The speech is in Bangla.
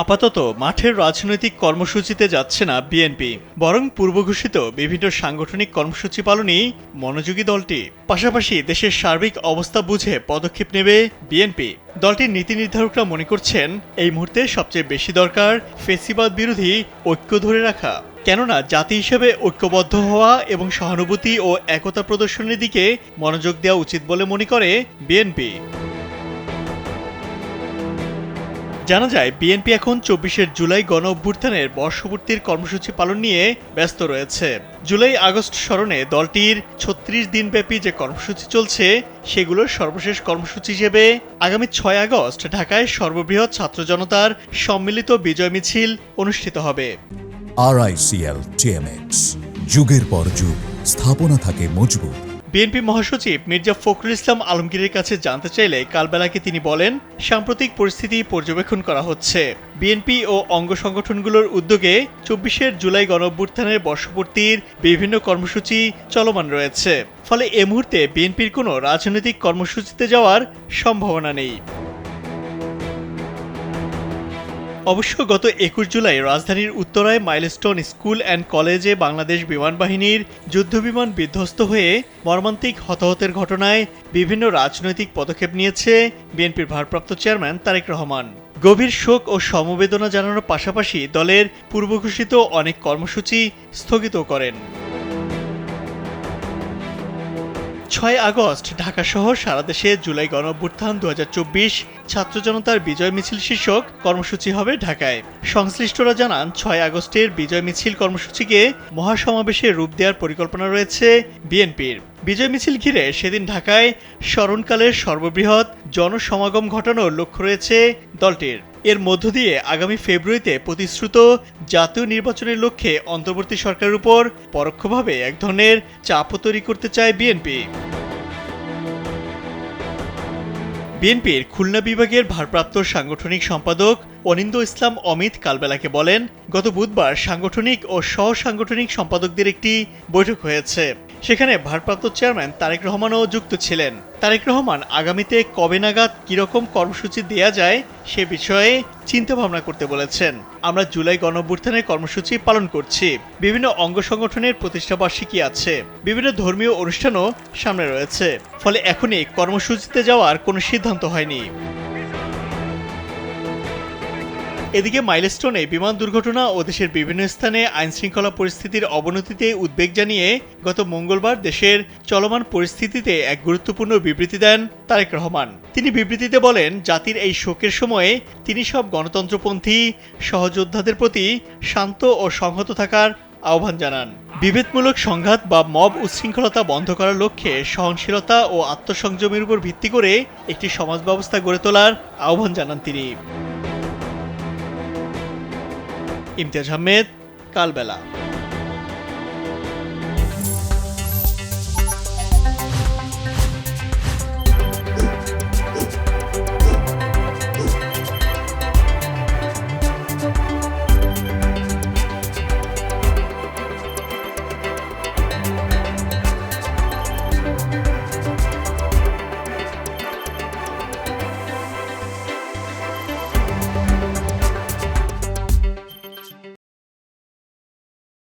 আপাতত মাঠের রাজনৈতিক কর্মসূচিতে যাচ্ছে না বিএনপি, বরং পূর্বঘোষিত বিভিন্ন সাংগঠনিক কর্মসূচি পালনেই মনোযোগী দলটি। পাশাপাশি দেশের সার্বিক অবস্থা বুঝে পদক্ষেপ নেবে বিএনপি। দলটির নীতি নির্ধারকরা মনে করছেন, এই মুহূর্তে সবচেয়ে বেশি দরকার ফ্যাসিবাদ বিরোধী ঐক্য ধরে রাখা। কেননা জাতি হিসেবে ঐক্যবদ্ধ হওয়া এবং সহানুভূতি ও একতা প্রদর্শনের দিকে মনোযোগ দেওয়া উচিত বলে মনে করে বিএনপি। জানা যায়, বিএনপি এখন ২৪ জুলাই গণ অভ্যুত্থানের বর্ষপূর্তির কর্মসূচি পালন নিয়ে ব্যস্ত রয়েছে। জুলাই আগস্ট স্মরণে দলটির ৩৬ দিনব্যাপী যে কর্মসূচি চলছে, সেগুলোর সর্বশেষ কর্মসূচি হিসেবে আগামী ৬ আগস্ট ঢাকায় সর্ববৃহৎ ছাত্র জনতার সম্মিলিত বিজয় মিছিল অনুষ্ঠিত হবে। RICL TMX, যুগের পর যুগ স্থাপনা থাকে মজবুত। বিএনপি মহাসচিব মির্জা ফখরুল ইসলাম আলমগীরের কাছে জানতে চাইলে কালবেলাকে তিনি বলেন, সাম্প্রতিক পরিস্থিতি পর্যবেক্ষণ করা হচ্ছে। বিএনপি ও অঙ্গ সংগঠনগুলোর উদ্যোগে ২৪ জুলাই গণঅভ্যুত্থানের বর্ষপূর্তির বিভিন্ন কর্মসূচি চলমান রয়েছে। ফলে এ মুহূর্তে বিএনপির কোনো রাজনৈতিক কর্মসূচিতে যাওয়ার সম্ভাবনা নেই। অবশ্য গত ২১ জুলাই রাজধানীর উত্তরায় মাইলস্টোন স্কুল অ্যান্ড কলেজে বাংলাদেশ বিমান বাহিনীর যুদ্ধবিমান বিধ্বস্ত হয়ে মর্মান্তিক হতাহতের ঘটনায় বিভিন্ন রাজনৈতিক পদক্ষেপ নিয়েছে বিএনপির ভারপ্রাপ্ত চেয়ারম্যান তারেক রহমান। গভীর শোক ও সমবেদনা জানানোর পাশাপাশি দলের পূর্বঘোষিত অনেক কর্মসূচি স্থগিত করেন। ৬ আগস্ট ঢাকাসহ সারা দেশে জুলাই গণঅভ্যুত্থান ২০২৪ ছাত্র জনতার বিজয় মিছিল শীর্ষক কর্মসূচি হবে ঢাকায়। সংশ্লিষ্টরা জানান, ৬ আগস্টের বিজয় মিছিল কর্মসূচিকে মহাসমাবেশে রূপ দেওয়ার পরিকল্পনা রয়েছে বিএনপির। বিজয় মিছিল ঘিরে সেদিন ঢাকায় স্মরণকালের সর্ববৃহৎ জনসমাগম ঘটানোর লক্ষ্য রয়েছে দলটির। এর মধ্য দিয়ে আগামী ফেব্রুয়ারিতে প্রতিশ্রুত জাতীয় নির্বাচনের লক্ষ্যে অন্তর্বর্তী সরকারের উপর পরোক্ষভাবে এক ধরনের চাপও তৈরি করতে চায় বিএনপি। বিএনপির খুলনা বিভাগের ভারপ্রাপ্ত সাংগঠনিক সম্পাদক অনিন্দ্য ইসলাম অমিত কালবেলাকে বলেন, গত বুধবার সাংগঠনিক ও সহ সাংগঠনিক সম্পাদকদের একটি বৈঠক হয়েছে। সেখানে ভারপ্রাপ্ত চেয়ারম্যান তারেক রহমানও যুক্ত ছিলেন। তারেক রহমান আগামীতে কবে নাগাদ কিরকম কর্মসূচি দেয়া যায় সে বিষয়ে চিন্তা ভাবনা করতে বলেছেন। আমরা জুলাই গণঅভ্যুত্থানের কর্মসূচি পালন করছি, বিভিন্ন অঙ্গ সংগঠনের প্রতিষ্ঠাবার্ষিকী আছে, বিভিন্ন ধর্মীয় অনুষ্ঠানও সামনে রয়েছে। ফলে এখনই কর্মসূচিতে যাওয়ার কোনো সিদ্ধান্ত হয়নি। এদিকে মাইলস্টোনে বিমান দুর্ঘটনা ও দেশের বিভিন্ন স্থানে আইনশৃঙ্খলা পরিস্থিতির অবনতিতে উদ্বেগ জানিয়ে গত মঙ্গলবার দেশের চলমান পরিস্থিতিতে এক গুরুত্বপূর্ণ বিবৃতি দেন তারেক রহমান। তিনি বিবৃতিতে বলেন, জাতির এই শোকের সময়ে তিনি সব গণতন্ত্রপন্থী সহযোদ্ধাদের প্রতি শান্ত ও সংহত থাকার আহ্বান জানান। বিভেদমূলক সংঘাত বা মব উচ্ছৃঙ্খলতা বন্ধ করার লক্ষ্যে সহনশীলতা ও আত্মসংযমের উপর ভিত্তি করে একটি সমাজ ব্যবস্থা গড়ে তোলার আহ্বান জানান তিনি। ইমতিয়াজ আহমেদ, কালবেলা।